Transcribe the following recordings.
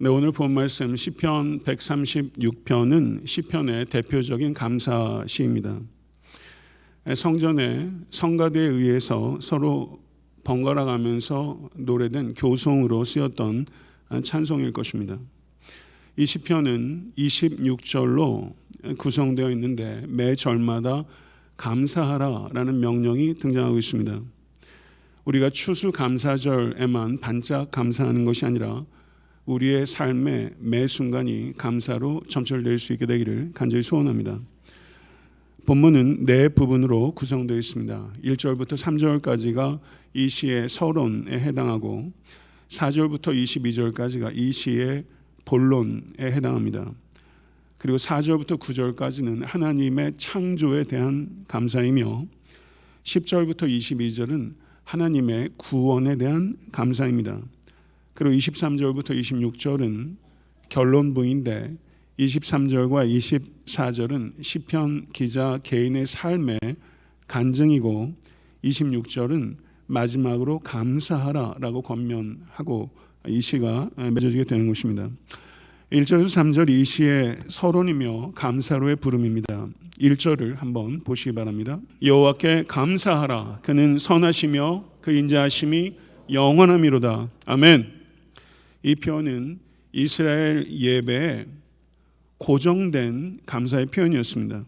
네, 오늘 본 말씀 시편 136편은 시편의 대표적인 감사 시입니다. 성전에 성가대에 의해서 서로 번갈아 가면서 노래된 교송으로 쓰였던 찬송일 것입니다. 이 시편은 26절로 구성되어 있는데 매 절마다 감사하라라는 명령이 등장하고 있습니다. 우리가 추수감사절에만 반짝 감사하는 것이 아니라 우리의 삶의 매 순간이 감사로 점철될 수 있게 되기를 간절히 소원합니다. 본문은 네 부분으로 구성되어 있습니다. 1절부터 3절까지가 이 시의 서론에 해당하고 4절부터 22절까지가 이 시의 본론에 해당합니다. 그리고 4절부터 9절까지는 하나님의 창조에 대한 감사이며 10절부터 22절은 하나님의 구원에 대한 감사입니다. 그리고 23절부터 26절은 결론부인데 23절과 24절은 시편 기자 개인의 삶의 간증이고 26절은 마지막으로 감사하라라고 권면하고 이 시가 맺어지게 되는 것입니다. 1절에서 3절 이 시의 서론이며 감사로의 부름입니다. 1절을 한번 보시기 바랍니다. 여호와께 감사하라. 그는 선하시며 그 인자하심이 영원함이로다. 아멘. 이 표현은 이스라엘 예배에 고정된 감사의 표현이었습니다.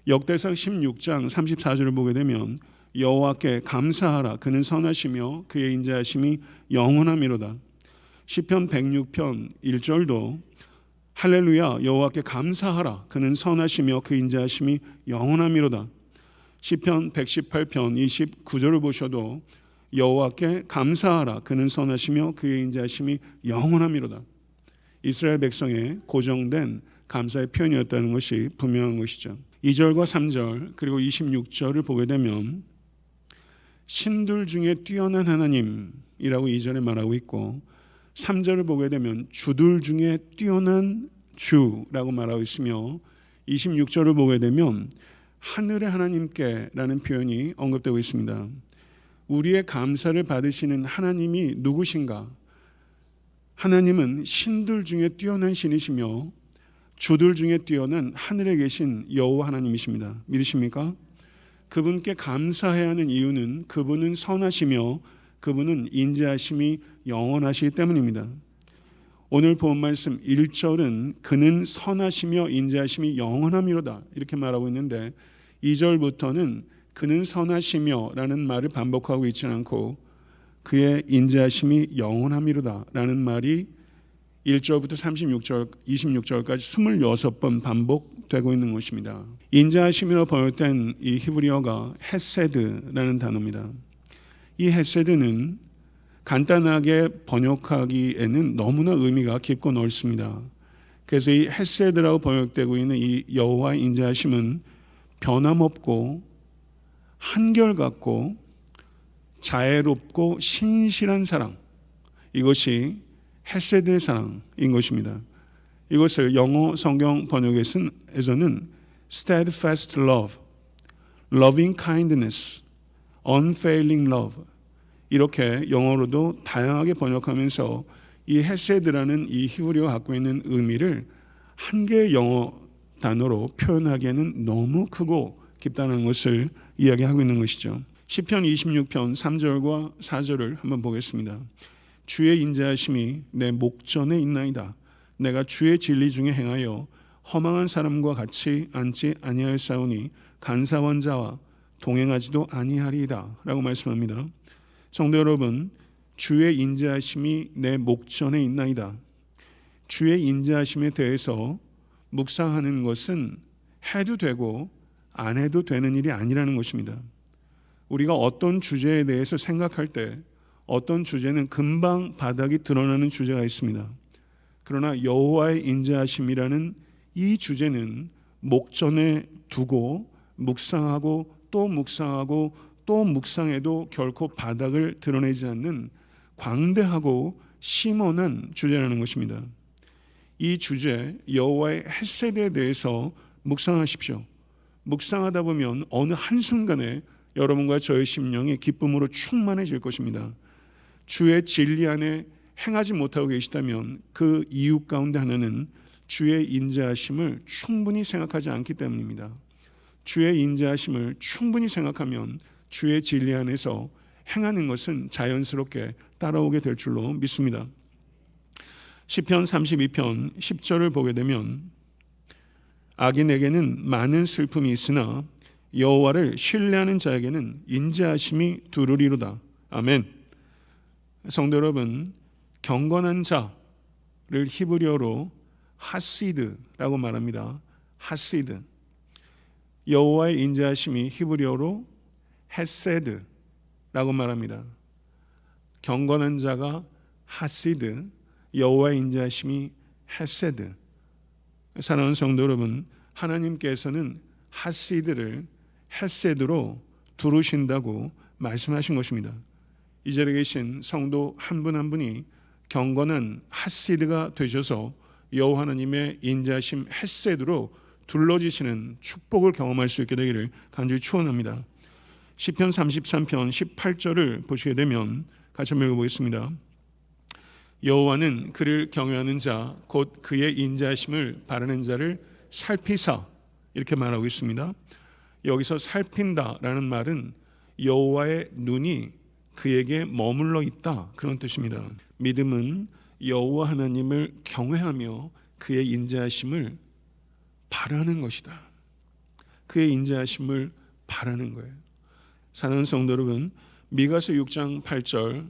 역대상 16장 34절을 보게 되면 여호와께 감사하라. 그는 선하시며 그의 인자하심이 영원함이로다. 시편 106편 1절도 할렐루야 여호와께 감사하라. 그는 선하시며 그 인자하심이 영원함이로다. 시편 118편 29절을 보셔도 여호와께 감사하라. 그는 선하시며 그의 인자하심이 영원함이로다. 이스라엘 백성의 고정된 감사의 표현이었다는 것이 분명한 것이죠. 2절과 3절 그리고 26절을 보게 되면 신들 중에 뛰어난 하나님이라고 2절에 말하고 있고 3절을 보게 되면 주들 중에 뛰어난 주라고 말하고 있으며 26절을 보게 되면 하늘의 하나님께라는 표현이 언급되고 있습니다. 우리의 감사를 받으시는 하나님이 누구신가? 하나님은 신들 중에 뛰어난 신이시며 주들 중에 뛰어난 하늘에 계신 여호와 하나님이십니다. 믿으십니까? 그분께 감사해야 하는 이유는 그분은 선하시며 그분은 인자하심이 영원하시기 때문입니다. 오늘 본 말씀 1절은 그는 선하시며 인자하심이 영원함이로다 이렇게 말하고 있는데 2절부터는 그는 선하시며 라는 말을 반복하고 있지는 않고 그의 인자하심이 영원함이로다 라는 말이 1절부터 36절, 26절까지 26번 반복되고 있는 것입니다. 인자하심이라고 번역된 이 히브리어가 헤세드라는 단어입니다. 이 헤세드는 간단하게 번역하기에는 너무나 의미가 깊고 넓습니다. 그래서 이 헤세드라고 번역되고 있는 이 여호와의 인자하심은 변함없고 한결같고 자애롭고 신실한 사랑, 이것이 헤세드의 사랑인 것입니다. 이것을 영어 성경 번역에서는 steadfast love, loving kindness, unfailing love 이렇게 영어로도 다양하게 번역하면서 이 헤세드라는 이 히브리어가 갖고 있는 의미를 한 개의 영어 단어로 표현하기에는 너무 크고 깊다는 것을 이야기하고 있는 것이죠. 시편 26편 3절과 4절을 한번 보겠습니다. 주의 인자하심이 내 목전에 있나이다. 내가 주의 진리 중에 행하여 허망한 사람과 같이 앉지 아니하였사오니 간사한 자와 동행하지도 아니하리이다 라고 말씀합니다. 성도 여러분, 주의 인자하심이 내 목전에 있나이다. 주의 인자하심에 대해서 묵상하는 것은 해도 되고 안 해도 되는 일이 아니라는 것입니다. 우리가 어떤 주제에 대해서 생각할 때 어떤 주제는 금방 바닥이 드러나는 주제가 있습니다. 그러나 여호와의 인자하심이라는 이 주제는 목전에 두고 묵상하고 또 묵상하고 또 묵상해도 결코 바닥을 드러내지 않는 광대하고 심원한 주제라는 것입니다. 이 주제 여호와의 헤세드에 대해서 묵상하십시오. 묵상하다 보면 어느 한순간에 여러분과 저의 심령이 기쁨으로 충만해질 것입니다. 주의 진리 안에 행하지 못하고 계시다면 그 이유 가운데 하나는 주의 인자하심을 충분히 생각하지 않기 때문입니다. 주의 인자하심을 충분히 생각하면 주의 진리 안에서 행하는 것은 자연스럽게 따라오게 될 줄로 믿습니다. 시편 32편 10절을 보게 되면 악인에게는 많은 슬픔이 있으나 여호와를 신뢰하는 자에게는 인자하심이 두루리로다. 아멘. 성도 여러분, 경건한 자를 히브리어로 하시드라고 말합니다. 하시드. 여호와의 인자하심이 히브리어로 헤세드라고 말합니다. 경건한 자가 하시드, 여호와의 인자하심이 헤세드. 사랑하는 성도 여러분, 하나님께서는 하시드를 헤세드로 두르신다고 말씀하신 것입니다. 이 자리에 계신 성도 한 분 한 분이 경건한 하시드가 되셔서 여호와 하나님의 인자하심 헤세드로 둘러지시는 축복을 경험할 수 있게 되기를 간절히 축원합니다. 시편 33편 18절을 보시게 되면 같이 한번 읽어보겠습니다. 여호와는 그를 경외하는 자 곧 그의 인자하심을 바라는 자를 살피사, 이렇게 말하고 있습니다. 여기서 살핀다라는 말은 여호와의 눈이 그에게 머물러 있다, 그런 뜻입니다. 믿음은 여호와 하나님을 경외하며 그의 인자하심을 바라는 것이다. 그의 인자하심을 바라는 거예요. 사랑하는 성도 여러분, 미가서 6장 8절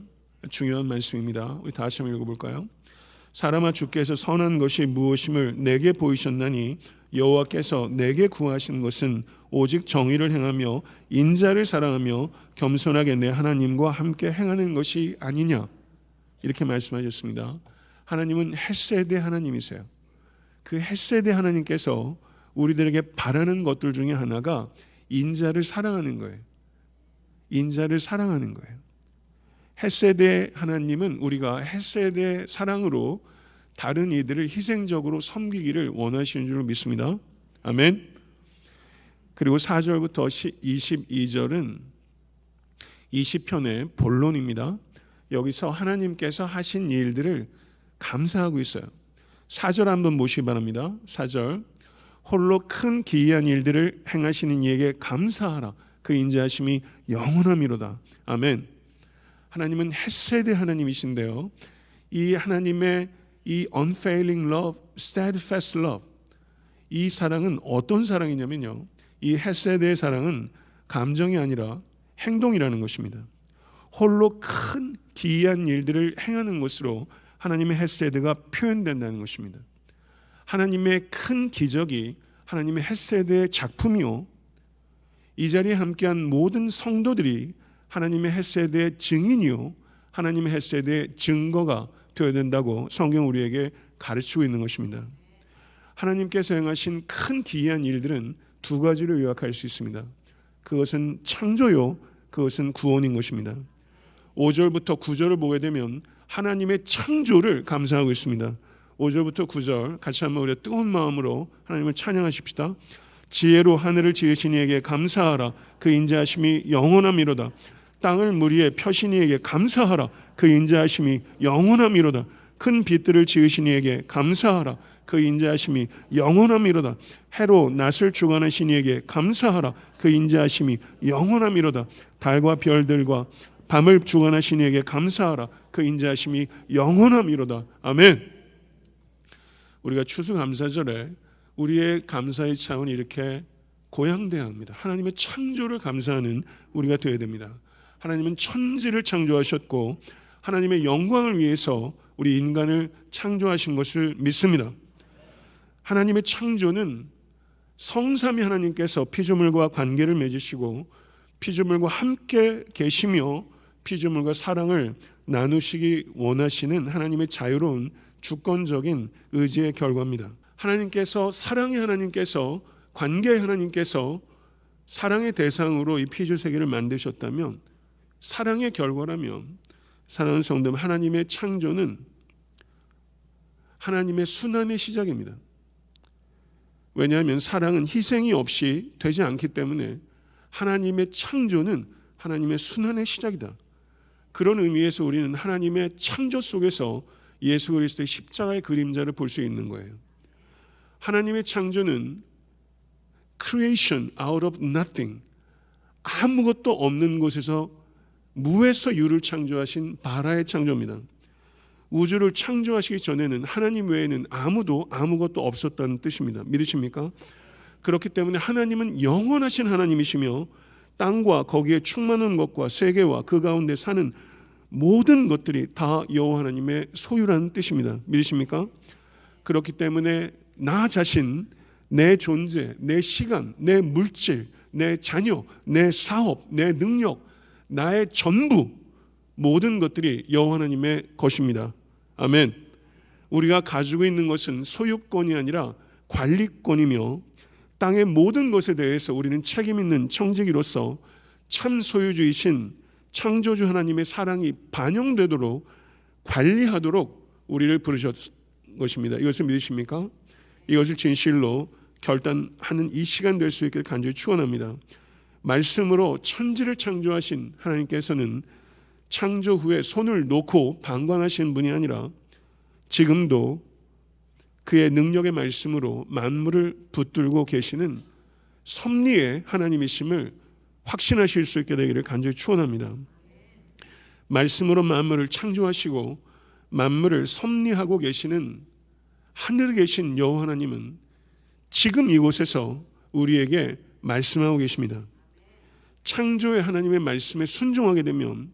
중요한 말씀입니다. 우리 다시 한번 읽어볼까요? 사람아, 주께서 선한 것이 무엇임을 내게 보이셨나니 여호와께서 내게 구하시는 것은 오직 정의를 행하며 인자를 사랑하며 겸손하게 내 하나님과 함께 행하는 것이 아니냐, 이렇게 말씀하셨습니다. 하나님은 헤세드 하나님이세요. 그 헤세드 하나님께서 우리들에게 바라는 것들 중에 하나가 인자를 사랑하는 거예요. 인자를 사랑하는 거예요. 헤세드 하나님은 우리가 헤세드의 사랑으로 다른 이들을 희생적으로 섬기기를 원하시는 줄 믿습니다. 아멘. 그리고 4절부터 22절은 이 시편의 본론입니다. 여기서 하나님께서 하신 일들을 감사하고 있어요. 4절 한번 보시기 바랍니다. 4절, 홀로 큰 기이한 일들을 행하시는 이에게 감사하라. 그 인자하심이 영원함이로다. 아멘. 하나님은 헤세드 하나님이신데요, 이 하나님의 이 unfailing love, steadfast love, 이 사랑은 어떤 사랑이냐면요, 이 헤세드의 사랑은 감정이 아니라 행동이라는 것입니다. 홀로 큰 기이한 일들을 행하는 것으로 하나님의 헤세드가 표현된다는 것입니다. 하나님의 큰 기적이 하나님의 헤세드의 작품이요, 이 자리에 함께한 모든 성도들이 하나님의 헤세드의 증인이요, 하나님의 헤세드의 증거가 되어야 된다고 성경 우리에게 가르치고 있는 것입니다. 하나님께서 행하신 큰 기이한 일들은 두 가지로 요약할 수 있습니다. 그것은 창조요, 그것은 구원인 것입니다. 5절부터 9절을 보게 되면 하나님의 창조를 감사하고 있습니다. 5절부터 9절 같이 한번 우리 뜨거운 마음으로 하나님을 찬양하십시다. 지혜로 하늘을 지으신 이에게 감사하라. 그 인자하심이 영원함이로다. 땅을 물 위에 펴신 이에게 감사하라. 그 인자하심이 영원함이로다. 큰 빛들을 지으신 이에게 감사하라. 그 인자하심이 영원함이로다. 해로 낮을 주관하신 이에게 감사하라. 그 인자하심이 영원함이로다. 달과 별들과 밤을 주관하신 이에게 감사하라. 그 인자하심이 영원함이로다. 아멘. 우리가 추수감사절에 우리의 감사의 차원이 이렇게 고양돼야 합니다. 하나님의 창조를 감사하는 우리가 되어야 됩니다. 하나님은 천지를 창조하셨고 하나님의 영광을 위해서 우리 인간을 창조하신 것을 믿습니다. 하나님의 창조는 성삼위 하나님께서 피조물과 관계를 맺으시고 피조물과 함께 계시며 피조물과 사랑을 나누시기 원하시는 하나님의 자유로운 주권적인 의지의 결과입니다. 하나님께서, 사랑의 하나님께서, 관계의 하나님께서 사랑의 대상으로 이 피조 세계를 만드셨다면, 사랑의 결과라면, 사랑하는 성도, 하나님의 창조는 하나님의 순환의 시작입니다. 왜냐하면 사랑은 희생이 없이 되지 않기 때문에 하나님의 창조는 하나님의 순환의 시작이다. 그런 의미에서 우리는 하나님의 창조 속에서 예수 그리스도의 십자가의 그림자를 볼 수 있는 거예요. 하나님의 창조는 creation out of nothing, 아무것도 없는 곳에서 무에서 유를 창조하신 바라의 창조입니다. 우주를 창조하시기 전에는 하나님 외에는 아무도 아무것도 없었다는 뜻입니다. 믿으십니까? 그렇기 때문에 하나님은 영원하신 하나님이시며 땅과 거기에 충만한 것과 세계와 그 가운데 사는 모든 것들이 다 여호와 하나님의 소유라는 뜻입니다. 믿으십니까? 그렇기 때문에 나 자신, 내 존재, 내 시간, 내 물질, 내 자녀, 내 사업, 내 능력, 나의 전부, 모든 것들이 여호와 하나님의 것입니다. 아멘. 우리가 가지고 있는 것은 소유권이 아니라 관리권이며 땅의 모든 것에 대해서 우리는 책임 있는 청지기로서 참 소유주이신 창조주 하나님의 사랑이 반영되도록 관리하도록 우리를 부르셨 것입니다. 이것을 믿으십니까? 이것을 진실로 결단하는 이 시간 될 수 있기를 간절히 축원합니다. 말씀으로 천지를 창조하신 하나님께서는 창조 후에 손을 놓고 방관하신 분이 아니라 지금도 그의 능력의 말씀으로 만물을 붙들고 계시는 섭리의 하나님이심을 확신하실 수 있게 되기를 간절히 축원합니다. 말씀으로 만물을 창조하시고 만물을 섭리하고 계시는 하늘에 계신 여호와 하나님은 지금 이곳에서 우리에게 말씀하고 계십니다. 창조의 하나님의 말씀에 순종하게 되면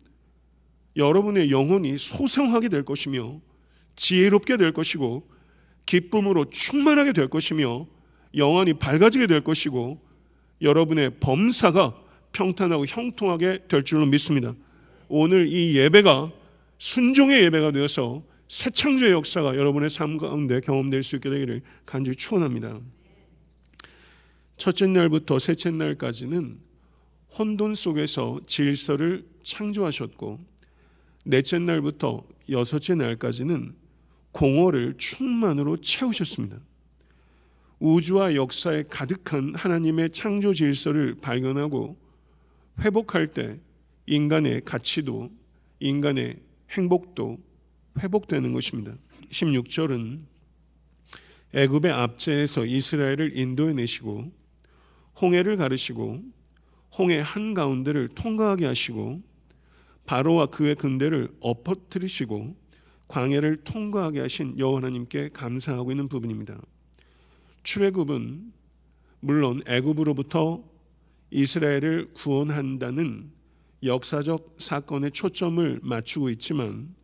여러분의 영혼이 소생하게 될 것이며 지혜롭게 될 것이고 기쁨으로 충만하게 될 것이며 영안이 밝아지게 될 것이고 여러분의 범사가 평탄하고 형통하게 될 줄로 믿습니다. 오늘 이 예배가 순종의 예배가 되어서 새 창조의 역사가 여러분의 삶 가운데 경험될 수 있게 되기를 간절히 축원합니다. 첫째 날부터 셋째 날까지는 혼돈 속에서 질서를 창조하셨고 넷째 날부터 여섯째 날까지는 공허를 충만으로 채우셨습니다. 우주와 역사에 가득한 하나님의 창조 질서를 발견하고 회복할 때 인간의 가치도 인간의 행복도 회복되는 것입니다. 16절은 애굽의 압제에서 이스라엘을 인도해 내시고 홍해를 가르시고 홍해 한가운데를 통과하게 하시고 바로와 그의 군대를 엎어뜨리시고 광야를 통과하게 하신 여호와 하나님께 감사하고 있는 부분입니다. 출애굽은 물론 애굽으로부터 이스라엘을 구원한다는 역사적 사건에 초점을 맞추고 있지만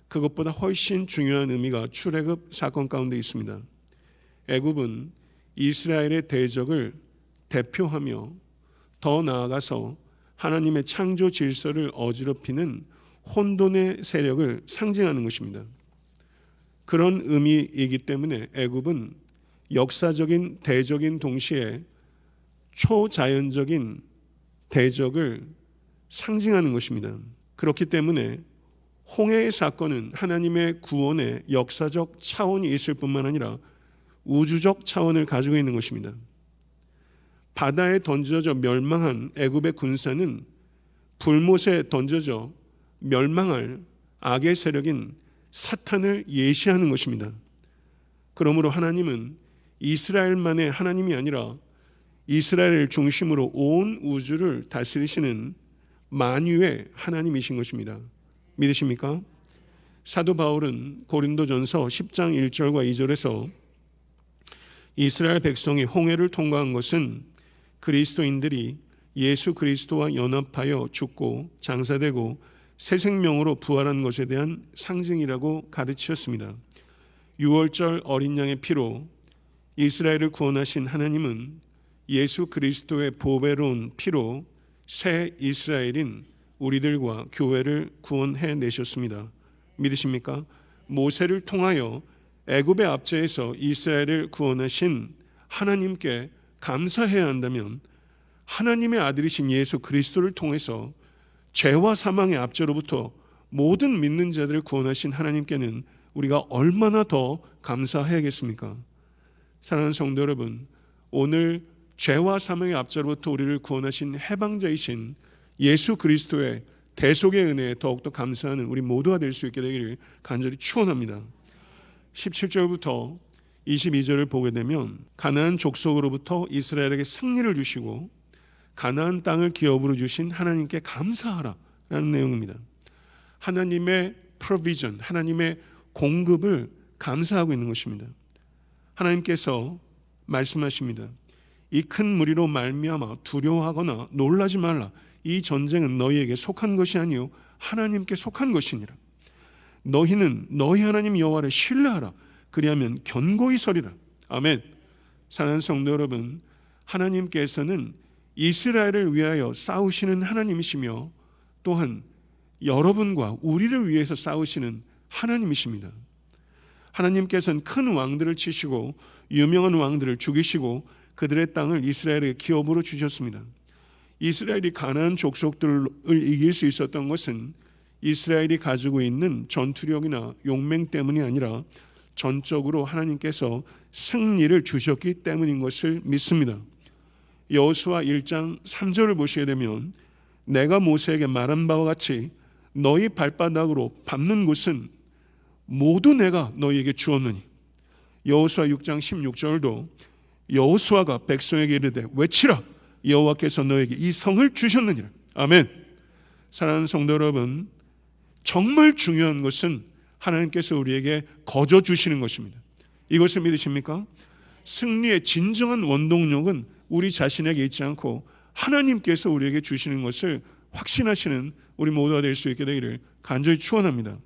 그것보다 훨씬 중요한 의미가 출애굽 사건 가운데 있습니다. 애굽은 이스라엘의 대적을 대표하며 더 나아가서 하나님의 창조 질서를 어지럽히는 혼돈의 세력을 상징하는 것입니다. 그런 의미이기 때문에 애굽은 역사적인 대적인 동시에 초자연적인 대적을 상징하는 것입니다. 그렇기 때문에 홍해의 사건은 하나님의 구원의 역사적 차원이 있을 뿐만 아니라 우주적 차원을 가지고 있는 것입니다. 바다에 던져져 멸망한 애굽의 군사는 불못에 던져져 멸망할 악의 세력인 사탄을 예시하는 것입니다. 그러므로 하나님은 이스라엘만의 하나님이 아니라 이스라엘을 중심으로 온 우주를 다스리시는 만유의 하나님이신 것입니다. 믿으십니까? 사도 바울은 고린도전서 10장 1절과 2절에서 이스라엘 백성이 홍해를 통과한 것은 그리스도인들이 예수 그리스도와 연합하여 죽고 장사되고 새 생명으로 부활한 것에 대한 상징이라고 가르치셨습니다. 6월절 어린 양의 피로 이스라엘을 구원하신 하나님은 예수 그리스도의 보배로운 피로 새 이스라엘인 우리들과 교회를 구원해 내셨습니다. 믿으십니까? 모세를 통하여 애굽의 압제에서 이스라엘을 구원하신 하나님께 감사해야 한다면 하나님의 아들이신 예수 그리스도를 통해서 죄와 사망의 압제로부터 모든 믿는 자들을 구원하신 하나님께는 우리가 얼마나 더 감사해야겠습니까? 사랑하는 성도 여러분, 오늘 죄와 사망의 압제로부터 우리를 구원하신 해방자이신 예수 그리스도의 대속의 은혜에 더욱더 감사하는 우리 모두가 될 수 있게 되기를 간절히 축원합니다. 17절부터 22절을 보게 되면 가나안 족속으로부터 이스라엘에게 승리를 주시고 가나안 땅을 기업으로 주신 하나님께 감사하라 라는 내용입니다. 하나님의 provision, 하나님의 공급을 감사하고 있는 것입니다. 하나님께서 말씀하십니다. 이 큰 무리로 말미암아 두려워하거나 놀라지 말라. 이 전쟁은 너희에게 속한 것이 아니요 하나님께 속한 것이니라. 너희는 너희 하나님 여호와를 신뢰하라. 그리하면 견고히 서리라. 아멘. 사랑하는 성도 여러분, 하나님께서는 이스라엘을 위하여 싸우시는 하나님이시며 또한 여러분과 우리를 위해서 싸우시는 하나님이십니다. 하나님께서는 큰 왕들을 치시고 유명한 왕들을 죽이시고 그들의 땅을 이스라엘에게 기업으로 주셨습니다. 이스라엘이 가나안 족속들을 이길 수 있었던 것은 이스라엘이 가지고 있는 전투력이나 용맹 때문이 아니라 전적으로 하나님께서 승리를 주셨기 때문인 것을 믿습니다. 여호수아 1장 3절을 보시게 되면 내가 모세에게 말한 바와 같이 너희 발바닥으로 밟는 곳은 모두 내가 너희에게 주었느니. 여호수아 6장 16절도 여호수아가 백성에게 이르되 외치라 여호와께서 너에게 이 성을 주셨느니라. 아멘. 사랑하는 성도 여러분, 정말 중요한 것은 하나님께서 우리에게 거저 주시는 것입니다. 이것을 믿으십니까? 승리의 진정한 원동력은 우리 자신에게 있지 않고 하나님께서 우리에게 주시는 것을 확신하시는 우리 모두가 될 수 있게 되기를 간절히 축원합니다.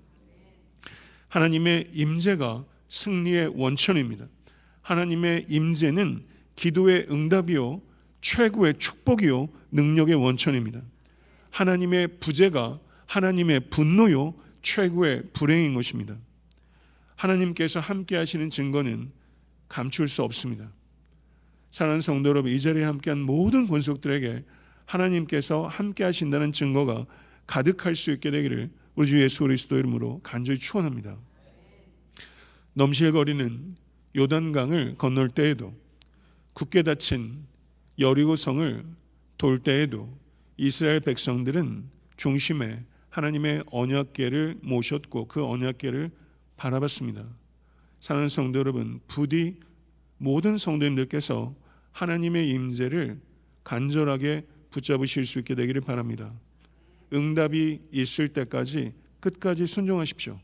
하나님의 임재가 승리의 원천입니다. 하나님의 임재는 기도의 응답이요 최고의 축복이요 능력의 원천입니다. 하나님의 부재가 하나님의 분노요 최고의 불행인 것입니다. 하나님께서 함께 하시는 증거는 감출 수 없습니다. 사랑하는 성도 여러분, 이 자리에 함께한 모든 권속들에게 하나님께서 함께 하신다는 증거가 가득할 수 있게 되기를 우리 주 예수 그리스도 이름으로 간절히 축원합니다. 넘실거리는 요단강을 건널 때에도 굳게 닫힌 여리고성을 돌 때에도 이스라엘 백성들은 중심에 하나님의 언약궤를 모셨고 그 언약궤를 바라봤습니다. 사랑하는 성도 여러분, 부디 모든 성도님들께서 하나님의 임재를 간절하게 붙잡으실 수 있게 되기를 바랍니다. 응답이 있을 때까지 끝까지 순종하십시오.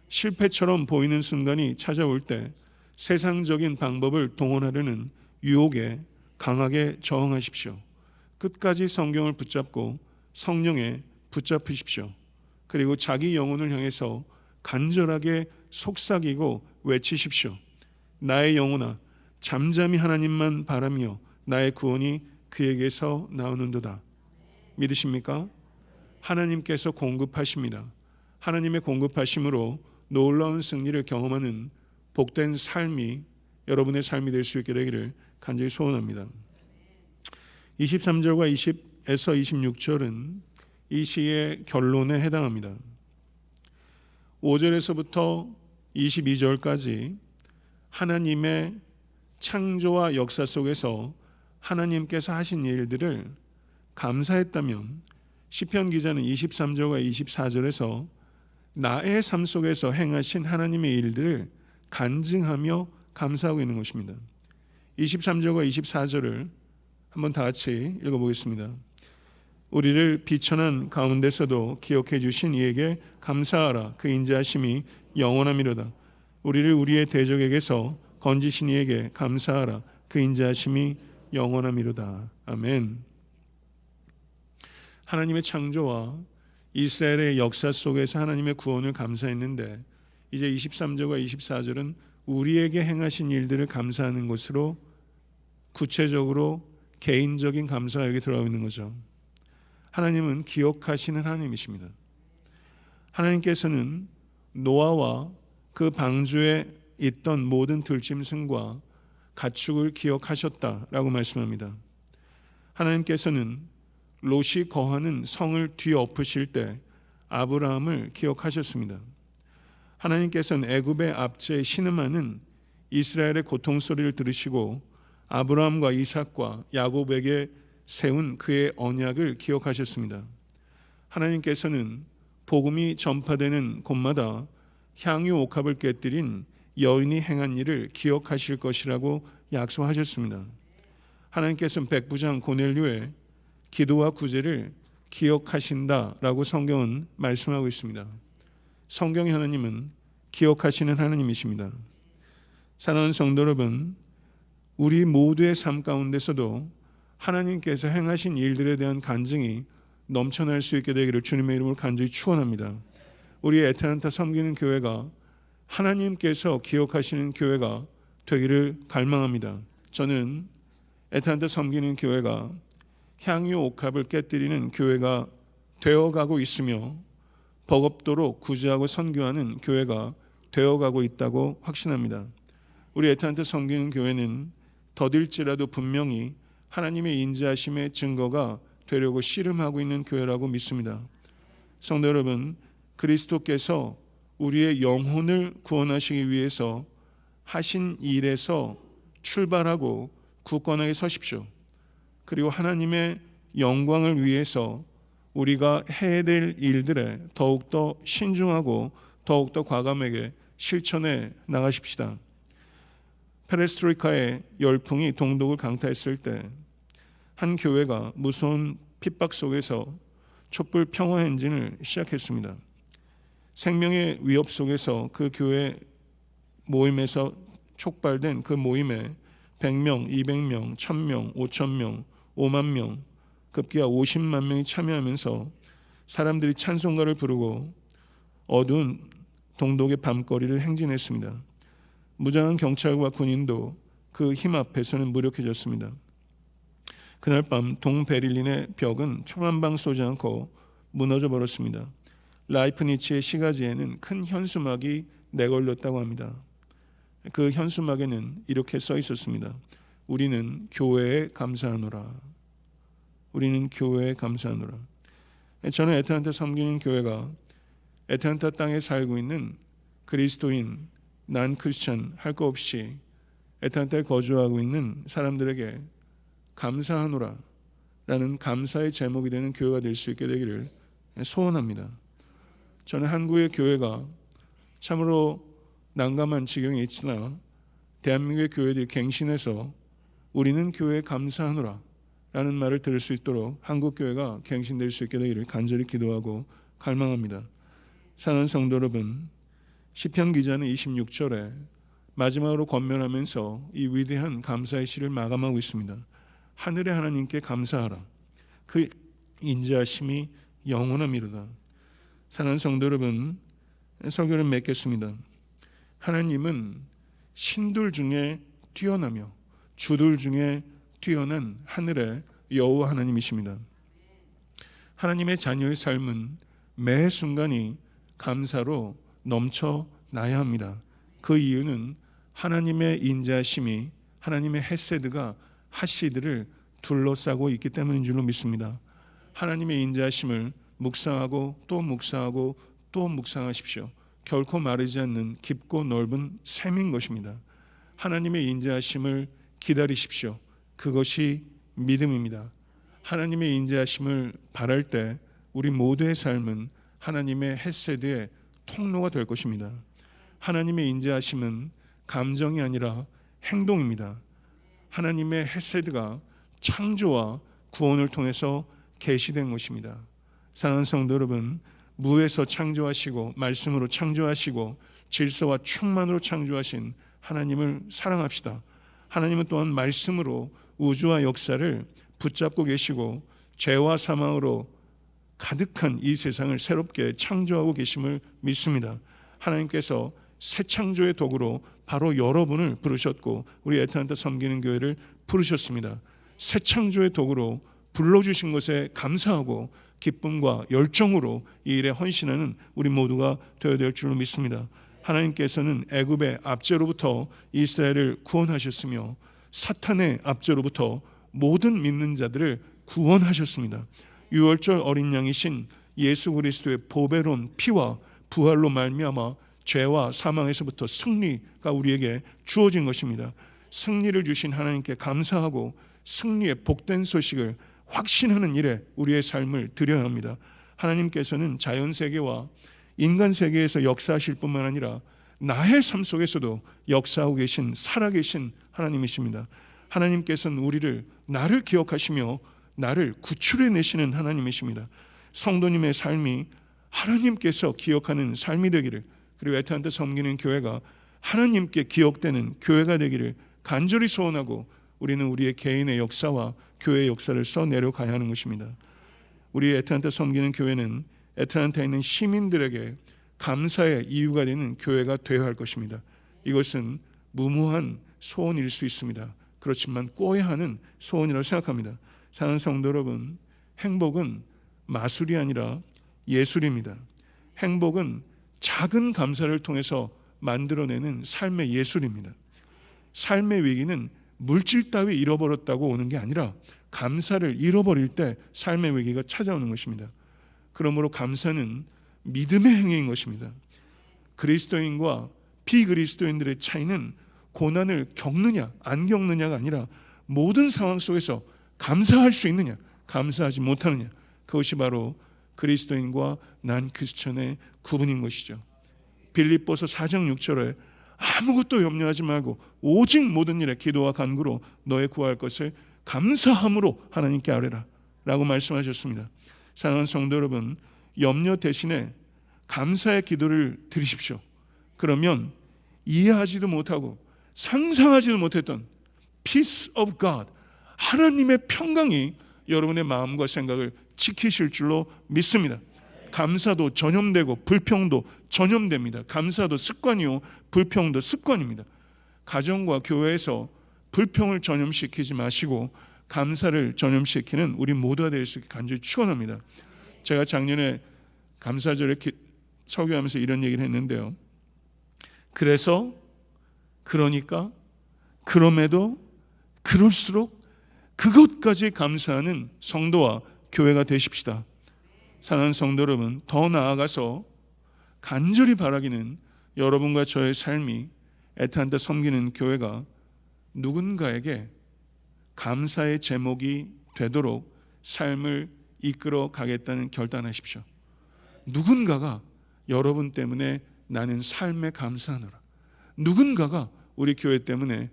실패처럼 보이는 순간이 찾아올 때 세상적인 방법을 동원하려는 유혹에 강하게 저항하십시오. 끝까지 성경을 붙잡고 성령에 붙잡으십시오. 그리고 자기 영혼을 향해서 간절하게 속삭이고 외치십시오. 나의 영혼아 잠잠히 하나님만 바라며 나의 구원이 그에게서 나오는도다. 믿으십니까? 하나님께서 공급하십니다. 하나님의 공급하심으로 놀라운 승리를 경험하는 복된 삶이 여러분의 삶이 될 수 있게 되기를 간절히 소원합니다. 23절과 20에서 26절은 이 시의 결론에 해당합니다. 5절에서부터 22절까지 하나님의 창조와 역사 속에서 하나님께서 하신 일들을 감사했다면 시편 기자는 23절과 24절에서 나의 삶 속에서 행하신 하나님의 일들을 간증하며 감사하고 있는 것입니다. 23절과 24절을 한번 다 같이 읽어보겠습니다. 우리를 비천한 가운데서도 기억해 주신 이에게 감사하라. 그 인자하심이 영원함이로다. 우리를 우리의 대적에게서 건지신 이에게 감사하라. 그 인자하심이 영원함이로다. 아멘. 하나님의 창조와 이스라엘의 역사 속에서 하나님의 구원을 감사했는데 이제 23절과 24절은 우리에게 행하신 일들을 감사하는 것으로 구체적으로 개인적인 감사가 여기 들어가 있는 거죠. 하나님은 기억하시는 하나님이십니다. 하나님께서는 노아와 그 방주에 있던 모든 들짐승과 가축을 기억하셨다라고 말씀합니다. 하나님께서는 롯이 거하는 성을 뒤엎으실 때 아브라함을 기억하셨습니다. 하나님께서는 애굽의 압제에 신음하는 이스라엘의 고통 소리를 들으시고 아브라함과 이삭과 야곱에게 세운 그의 언약을 기억하셨습니다. 하나님께서는 복음이 전파되는 곳마다 향유 옥합을 깨뜨린 여인이 행한 일을 기억하실 것이라고 약속하셨습니다. 하나님께서는 백부장 고넬료의 기도와 구제를 기억하신다라고 성경은 말씀하고 있습니다. 성경의 하나님은 기억하시는 하나님이십니다. 사랑하는 성도 여러분, 우리 모두의 삶 가운데서도 하나님께서 행하신 일들에 대한 간증이 넘쳐날 수 있게 되기를 주님의 이름으로 간절히 축원합니다. 우리 애타한테 섬기는 교회가 하나님께서 기억하시는 교회가 되기를 갈망합니다. 저는 애타한테 섬기는 교회가 향유 옥합을 깨뜨리는 교회가 되어가고 있으며 버겁도록 구제하고 선교하는 교회가 되어가고 있다고 확신합니다. 우리 애타한테 섬기는 교회는 더딜지라도 분명히 하나님의 인자하심의 증거가 되려고 씨름하고 있는 교회라고 믿습니다. 성도 여러분, 그리스도께서 우리의 영혼을 구원하시기 위해서 하신 일에서 출발하고 굳건하게 서십시오. 그리고 하나님의 영광을 위해서 우리가 해야 될 일들에 더욱더 신중하고 더욱더 과감하게 실천해 나가십시다. 페레스트로이카의 열풍이 동독을 강타했을 때 한 교회가 무서운 핍박 속에서 촛불 평화 행진을 시작했습니다. 생명의 위협 속에서 그 교회 모임에서 촉발된 그 모임에 100명, 200명, 1000명, 5000명, 5만 명, 급기야 50만 명이 참여하면서 사람들이 찬송가를 부르고 어두운 동독의 밤거리를 행진했습니다. 무장한 경찰과 군인도 그 힘 앞에서는 무력해졌습니다. 그날 밤 동베를린의 벽은 총 한 방 쏘지 않고 무너져 버렸습니다. 라이프니츠의 시가지에는 큰 현수막이 내걸렸다고 합니다. 그 현수막에는 이렇게 써 있었습니다. 우리는 교회에 감사하노라. 우리는 교회에 감사하노라. 저는 애타한테 섬기는 교회가 애타한테 땅에 살고 있는 그리스도인, 난 크리스찬 할 거 없이 애타한테 거주하고 있는 사람들에게 감사하노라 라는 감사의 제목이 되는 교회가 될 수 있게 되기를 소원합니다. 저는 한국의 교회가 참으로 난감한 지경에 있으나 대한민국의 교회들이 갱신해서 우리는 교회에 감사하노라 라는 말을 들을 수 있도록 한국 교회가 갱신될 수 있게 되기를 간절히 기도하고 갈망합니다. 사랑하는 성도 여러분, 시편 기자는 26절에 마지막으로 권면하면서 이 위대한 감사의 시를 마감하고 있습니다. 하늘의 하나님께 감사하라. 그 인자하심이 영원함이로다. 사랑하는 성도 여러분, 설교를 맺겠습니다. 하나님은 신들 중에 뛰어나며 주들 중에 뛰어난 하늘의 여호와 하나님이십니다. 하나님의 자녀의 삶은 매 순간이 감사로 넘쳐나야 합니다. 그 이유는 하나님의 인자심이, 하나님의 헤세드가 하시드를 둘러싸고 있기 때문인 줄로 믿습니다. 하나님의 인자심을 묵상하고 또 묵상하고 또 묵상하십시오. 결코 마르지 않는 깊고 넓은 샘인 것입니다. 하나님의 인자심을 기다리십시오. 그것이 믿음입니다. 하나님의 인자심을 바랄 때 우리 모두의 삶은 하나님의 헤세드의 통로가 될 것입니다. 하나님의 인자심은 감정이 아니라 행동입니다. 하나님의 헤세드가 창조와 구원을 통해서 계시된 것입니다. 사랑하는 성도 여러분, 무에서 창조하시고 말씀으로 창조하시고 질서와 충만으로 창조하신 하나님을 사랑합시다. 하나님은 또한 말씀으로 우주와 역사를 붙잡고 계시고 죄와 사망으로 가득한 이 세상을 새롭게 창조하고 계심을 믿습니다. 하나님께서 새 창조의 도구로 바로 여러분을 부르셨고 우리 애타한테 섬기는 교회를 부르셨습니다. 새 창조의 도구로 불러주신 것에 감사하고 기쁨과 열정으로 이 일에 헌신하는 우리 모두가 되어야 될 줄로 믿습니다. 하나님께서는 애굽의 압제로부터 이스라엘을 구원하셨으며 사탄의 압제로부터 모든 믿는 자들을 구원하셨습니다. 유월절 어린 양이신 예수 그리스도의 보배로운 피와 부활로 말미암아 죄와 사망에서부터 승리가 우리에게 주어진 것입니다. 승리를 주신 하나님께 감사하고 승리의 복된 소식을 확신하는 일에 우리의 삶을 드려야 합니다. 하나님께서는 자연세계와 인간세계에서 역사하실 뿐만 아니라 나의 삶 속에서도 역사하고 계신 살아계신 하나님이십니다. 하나님께서는 우리를 나를 기억하시며 나를 구출해내시는 하나님이십니다. 성도님의 삶이 하나님께서 기억하는 삶이 되기를, 그리고 애타한테 섬기는 교회가 하나님께 기억되는 교회가 되기를 간절히 소원하고, 우리는 우리의 개인의 역사와 교회의 역사를 써내려 가야 하는 것입니다. 우리 애타한테 섬기는 교회는 애타한테 있는 시민들에게 감사의 이유가 되는 교회가 되어야 할 것입니다. 이것은 무모한 소원일 수 있습니다. 그렇지만 꿔야 하는 소원이라고 생각합니다. 사랑하는 성도 여러분, 행복은 마술이 아니라 예술입니다. 행복은 작은 감사를 통해서 만들어내는 삶의 예술입니다. 삶의 위기는 물질 따위 잃어버렸다고 오는 게 아니라 감사를 잃어버릴 때 삶의 위기가 찾아오는 것입니다. 그러므로 감사는 믿음의 행위인 것입니다. 그리스도인과 비그리스도인들의 차이는 고난을 겪느냐 안 겪느냐가 아니라 모든 상황 속에서 감사할 수 있느냐 감사하지 못하느냐, 그것이 바로 그리스도인과 난 크리스천의 구분인 것이죠. 빌립보서 4장 6절에 아무것도 염려하지 말고 오직 모든 일에 기도와 간구로 너의 구할 것을 감사함으로 하나님께 아뢰라 라고 말씀하셨습니다. 사랑하는 성도 여러분, 염려 대신에 감사의 기도를 드리십시오. 그러면 이해하지도 못하고 상상하지도 못했던 Peace of God, 하나님의 평강이 여러분의 마음과 생각을 지키실 줄로 믿습니다. 감사도 전염되고 불평도 전염됩니다. 감사도 습관이요 불평도 습관입니다. 가정과 교회에서 불평을 전염시키지 마시고 감사를 전염시키는 우리 모두가 될 수 있게 간절히 축원합니다. 제가 작년에 감사절에 설교하면서 이런 얘기를 했는데요. 그래서 그러니까 그럼에도 그럴수록 그것까지 감사하는 성도와 교회가 되십시다. 사랑하는 성도 여러분, 더 나아가서 간절히 바라기는 여러분과 저의 삶이 애타한테 섬기는 교회가 누군가에게 감사의 제목이 되도록 삶을 이끌어 가겠다는 결단하십시오. 누군가가 여러분 때문에 나는 삶에 감사하노라, 누군가가 우리 교회 때문에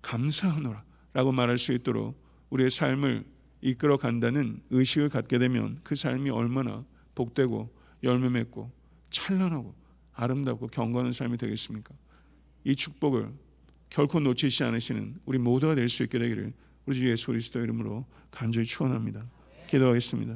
감사하노라 라고 말할 수 있도록 우리의 삶을 이끌어 간다는 의식을 갖게 되면 그 삶이 얼마나 복되고 열매 맺고 찬란하고 아름답고 경건한 삶이 되겠습니까? 이 축복을 결코 놓치지 않으시는 우리 모두가 될 수 있게 되기를 우리 주 예수 그리스도 이름으로 간절히 축원합니다. 기도하겠습니다.